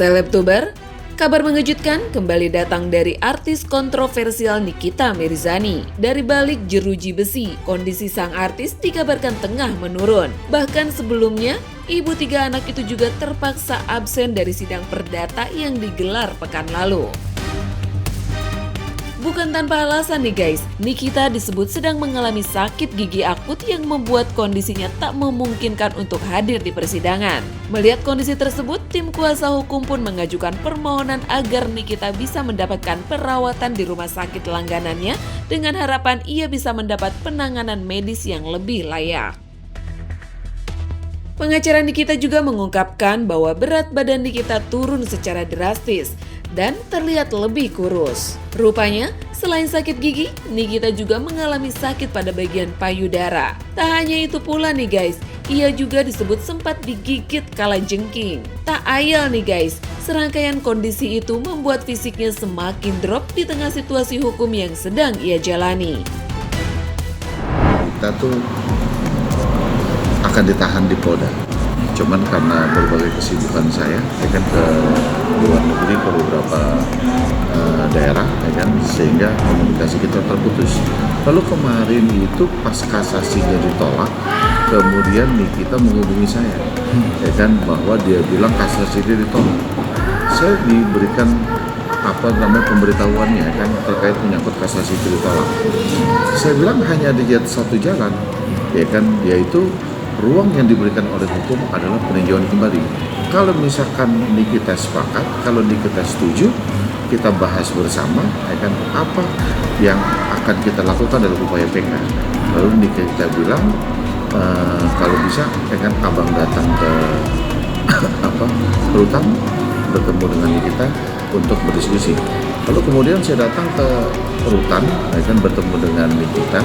Selebtuber, kabar mengejutkan kembali datang dari artis kontroversial Nikita Mirzani. Dari balik jeruji besi, kondisi sang artis dikabarkan tengah menurun. Bahkan sebelumnya, ibu 3 anak itu juga terpaksa absen dari sidang perdata yang digelar pekan lalu. Bukan tanpa alasan nih guys, Nikita disebut sedang mengalami sakit gigi akut yang membuat kondisinya tak memungkinkan untuk hadir di persidangan. Melihat kondisi tersebut, tim kuasa hukum pun mengajukan permohonan agar Nikita bisa mendapatkan perawatan di rumah sakit langganannya dengan harapan ia bisa mendapat penanganan medis yang lebih layak. Pengacara Nikita juga mengungkapkan bahwa berat badan Nikita turun secara drastis dan terlihat lebih kurus. Rupanya, selain sakit gigi, Nikita juga mengalami sakit pada bagian payudara. Tak hanya itu pula nih guys, ia juga disebut sempat digigit kalajengking. Tak ayal nih guys, serangkaian kondisi itu membuat fisiknya semakin drop di tengah situasi hukum yang sedang ia jalani. Kita tuh akan ditahan di Polda. Cuman karena berbagai kesibukan saya kan ke luar negeri, ke beberapa daerah, kan, sehingga komunikasi kita terputus. Lalu kemarin itu pas kasasinya ditolak, kemudian Nikita menghubungi saya, kan, bahwa dia bilang kasasinya ditolak. Saya diberikan pemberitahuannya kan terkait menyangkut kasasi itu ditolak. Saya bilang hanya ada satu jalan, kan, yaitu ruang yang diberikan oleh hukum adalah peninjauan kembali. Kalau misalkan Nikita sepakat, kalau Nikita setuju, kita bahas bersama, kan, apa yang akan kita lakukan dalam upaya PK. Lalu Nikita bilang, kalau bisa, kan, abang datang ke rutan, bertemu dengan Nikita untuk berdiskusi. Lalu kemudian saya datang ke rutan, kan, bertemu dengan Nikita.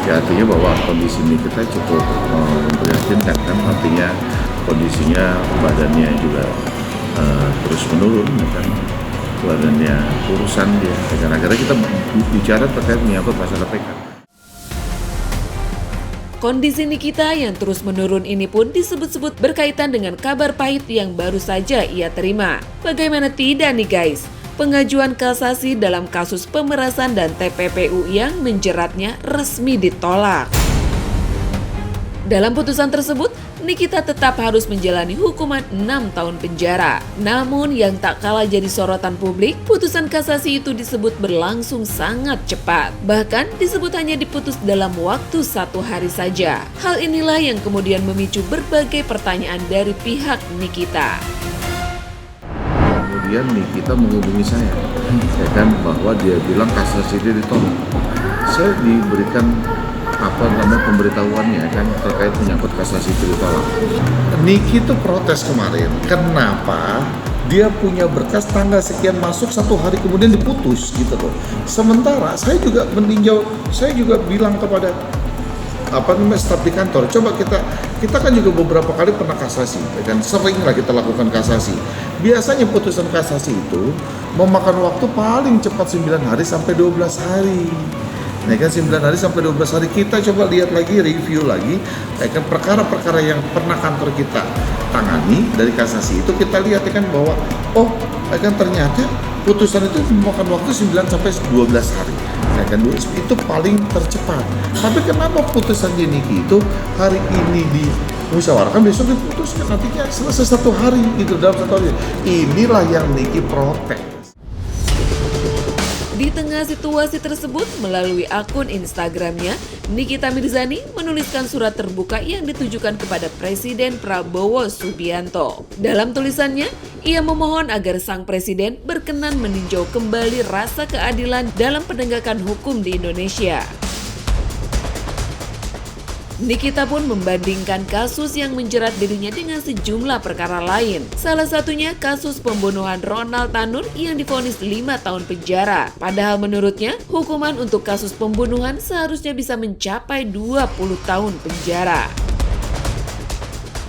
Ya, artinya bahwa kondisi Nikita cukup memprihatinkan, kan, artinya kondisinya badannya juga terus menurun, kan, badannya kurusan dia. Karena kita bicara terkait menyangkut masalah PK. Kondisi Nikita yang terus menurun ini pun disebut-sebut berkaitan dengan kabar pahit yang baru saja ia terima. Bagaimana tidak nih guys? Pengajuan kasasi dalam kasus pemerasan dan TPPU yang menjeratnya resmi ditolak. Dalam putusan tersebut, Nikita tetap harus menjalani hukuman 6 tahun penjara. Namun yang tak kalah jadi sorotan publik, putusan kasasi itu disebut berlangsung sangat cepat. Bahkan disebut hanya diputus dalam waktu 1 hari saja. Hal inilah yang kemudian memicu berbagai pertanyaan dari pihak Nikita. Kemudian Nikita menghubungi saya, kan, bahwa dia bilang kasasi dia ditolak. Saya diberikan pemberitahuannya kan terkait menyangkut kasasi itu ditolak. Niki itu protes kemarin, kenapa dia punya berkas tanggal sekian masuk 1 hari kemudian diputus gitu loh. Sementara saya juga meninjau, saya juga bilang kepada staf di kantor, coba kita kan juga beberapa kali pernah kasasi, dan seringlah kita lakukan kasasi. Biasanya putusan kasasi itu memakan waktu paling cepat 9 hari sampai 12 hari. Nah, kan 9 hari sampai 12 hari kita coba lihat lagi, review lagi, kan, perkara-perkara yang pernah kantor kita tangani dari kasasi itu kita lihat, kan, bahwa kan ternyata putusan itu memakan waktu 9 sampai 12 hari. Kan, itu paling tercepat. Tapi kenapa putusan Niki itu hari ini dimusyawarahkan, besok diputuskan, nantinya selesai 1 hari itu dalam 1 hari. Inilah yang Niki protes. Di tengah situasi tersebut, melalui akun Instagramnya, Nikita Mirzani menuliskan surat terbuka yang ditujukan kepada Presiden Prabowo Subianto. Dalam tulisannya, ia memohon agar sang presiden berkenan meninjau kembali rasa keadilan dalam penegakan hukum di Indonesia. Nikita pun membandingkan kasus yang menjerat dirinya dengan sejumlah perkara lain. Salah satunya kasus pembunuhan Ronald Tanur yang divonis 5 tahun penjara. Padahal menurutnya, hukuman untuk kasus pembunuhan seharusnya bisa mencapai 20 tahun penjara.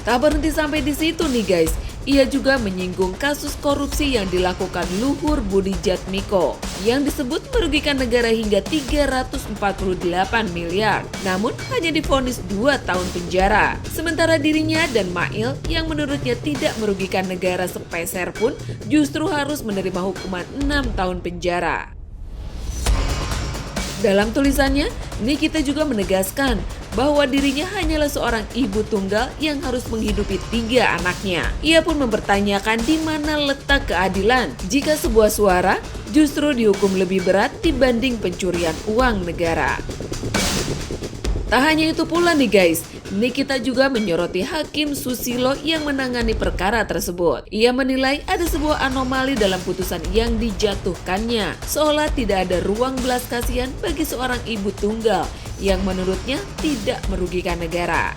Tak berhenti sampai di situ nih guys. Ia juga menyinggung kasus korupsi yang dilakukan Luhur Budi Jatmiko yang disebut merugikan negara hingga 348 miliar, namun hanya divonis 2 tahun penjara. Sementara dirinya dan Mail yang menurutnya tidak merugikan negara sepeser pun justru harus menerima hukuman 6 tahun penjara. Dalam tulisannya, Nikita juga menegaskan bahwa dirinya hanyalah seorang ibu tunggal yang harus menghidupi 3 anaknya. Ia pun mempertanyakan di mana letak keadilan jika sebuah suara justru dihukum lebih berat dibanding pencurian uang negara. Tak hanya itu pula nih guys, Nikita juga menyoroti Hakim Susilo yang menangani perkara tersebut. Ia menilai ada sebuah anomali dalam putusan yang dijatuhkannya, seolah tidak ada ruang belas kasihan bagi seorang ibu tunggal yang menurutnya tidak merugikan negara.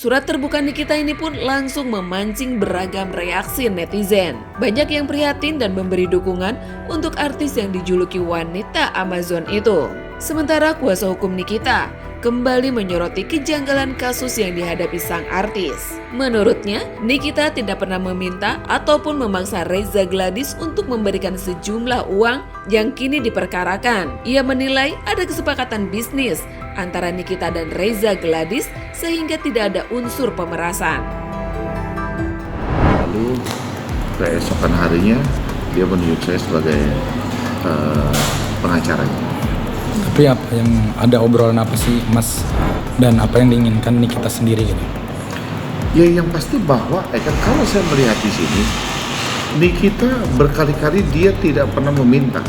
Surat terbuka Nikita ini pun langsung memancing beragam reaksi netizen. Banyak yang prihatin dan memberi dukungan untuk artis yang dijuluki wanita Amazon itu. Sementara kuasa hukum Nikita kembali menyoroti kejanggalan kasus yang dihadapi sang artis. Menurutnya, Nikita tidak pernah meminta ataupun memaksa Reza Gladys untuk memberikan sejumlah uang yang kini diperkarakan. Ia menilai ada kesepakatan bisnis antara Nikita dan Reza Gladys sehingga tidak ada unsur pemerasan. Lalu keesokan harinya dia menunjuk saya sebagai pengacaranya. Tapi apa yang ada obrolan apa sih Mas dan apa yang diinginkan Nikita sendiri gitu? Ya yang pasti bahwa kan kalau saya melihat di sini Nikita berkali-kali dia tidak pernah meminta,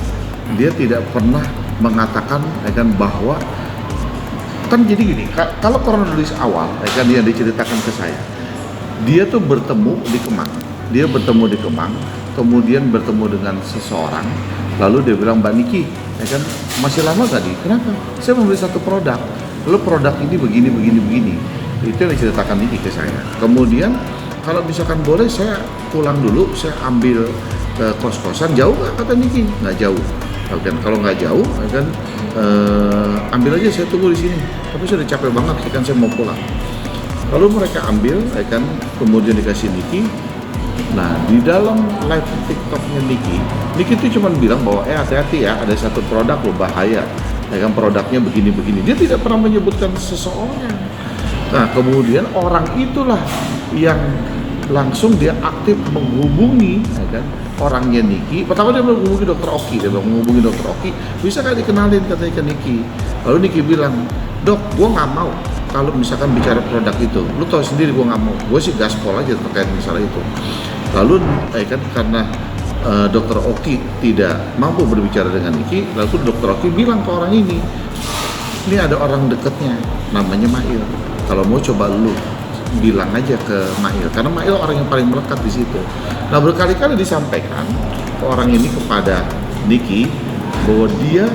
dia tidak pernah mengatakan kan bahwa kan jadi gini, kalau kronologis awal kan yang diceritakan ke saya, dia tuh bertemu di Kemang, kemudian bertemu dengan seseorang, lalu dia bilang, Mbak Niki, kan masih lama tadi, kenapa? Saya membeli satu produk, lalu produk ini begini, itu yang diceritakan Niki ke saya. Kemudian kalau misalkan boleh saya pulang dulu, saya ambil ke kos-kosan, jauh nggak kata Niki? Nggak jauh. Kan kalau nggak jauh, kan ambil aja, saya tunggu di sini. Tapi sudah capek banget, kan saya mau pulang. Lalu mereka ambil, kan kemudian dikasih Niki. Nah di dalam live TikToknya Niki itu cuma bilang bahwa hati-hati ya, ada satu produk loh bahaya. Kan produknya begini-begini. Dia tidak pernah menyebutkan seseorang. Nah kemudian orang itulah yang langsung dia aktif menghubungi kan orangnya Niki. Pertama dia menghubungi Dr. Oki, bisa nggak dikenalin katanya ke Niki. Lalu Niki bilang, Dok, gue nggak mau kalau misalkan bicara produk itu. Lu tahu sendiri gue nggak mau, gue sih gaspol aja terkait masalah itu. Lalu kan karena Dr. Oki tidak mampu berbicara dengan Niki, lalu Dr. Oki bilang ke orang ini ada orang dekatnya namanya Mail. Kalau mau coba lu bilang aja ke Mail, karena Mail orang yang paling melekat di situ. Nah berkali-kali disampaikan ke orang ini kepada Niki bahwa dia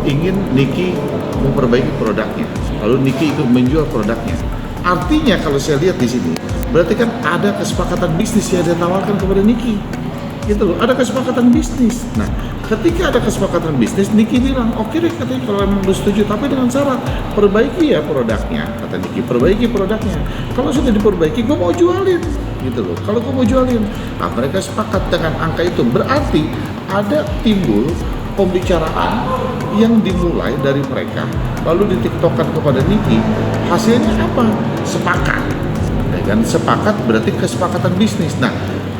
ingin Niki memperbaiki produknya, lalu Niki ikut menjual produknya. Artinya kalau saya lihat di sini, berarti kan ada kesepakatan bisnis yang ditawarkan kepada Niki, gitu loh. Ada kesepakatan bisnis. Nah, ketika ada kesepakatan bisnis, Niki bilang, oke deh katanya kalau memang lu setuju, tapi dengan syarat perbaiki ya produknya, kata Niki, perbaiki produknya. Kalau sudah diperbaiki, gue mau jualin, gitu loh. Kalau gue mau jualin, nah mereka sepakat dengan angka itu. Berarti ada timbul pembicaraan yang dimulai dari mereka, lalu ditiktokan kepada Niki. Hasilnya apa? Sepakat. Ya kan? Sepakat berarti kesepakatan bisnis. Nah,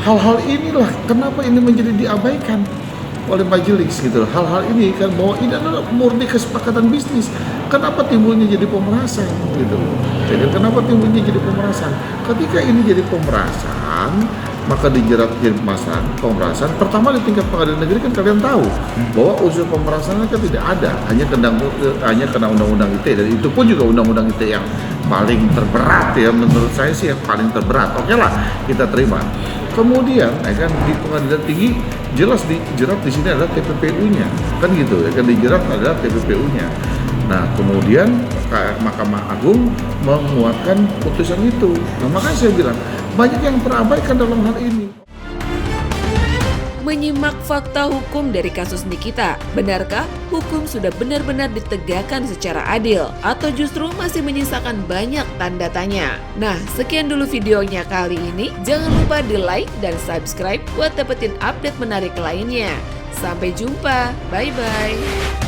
hal-hal inilah kenapa ini menjadi diabaikan oleh majelis gitu loh. Hal-hal ini kan bahwa ini adalah murni kesepakatan bisnis. Kenapa timbulnya jadi pemerasan gitu loh. Jadi kenapa timbulnya jadi pemerasan? Ketika ini jadi pemerasan, maka dijerat jadi pemerasan. Pertama di tingkat pengadilan negeri kan kalian tahu bahwa unsur pemerasan kan tidak ada, hanya kena undang-undang ITE, dan itu pun juga undang-undang ITE yang paling terberat ya, menurut saya sih yang paling terberat. Oke lah, kita terima. Kemudian kan di pengadilan tinggi jelas dijerat di sini adalah TPPU-nya, kan gitu ya, kan dijerat adalah TPPU-nya. Nah kemudian Mahkamah Agung menguatkan putusan itu. Nah makanya saya bilang banyak yang terabaikan dalam hal ini. menyimak fakta hukum dari kasus Nikita. Benarkah hukum sudah benar-benar ditegakkan secara adil atau justru masih menyisakan banyak tanda tanya? Nah, sekian dulu videonya kali ini. Jangan lupa di like dan subscribe buat dapetin update menarik lainnya. Sampai jumpa, bye-bye.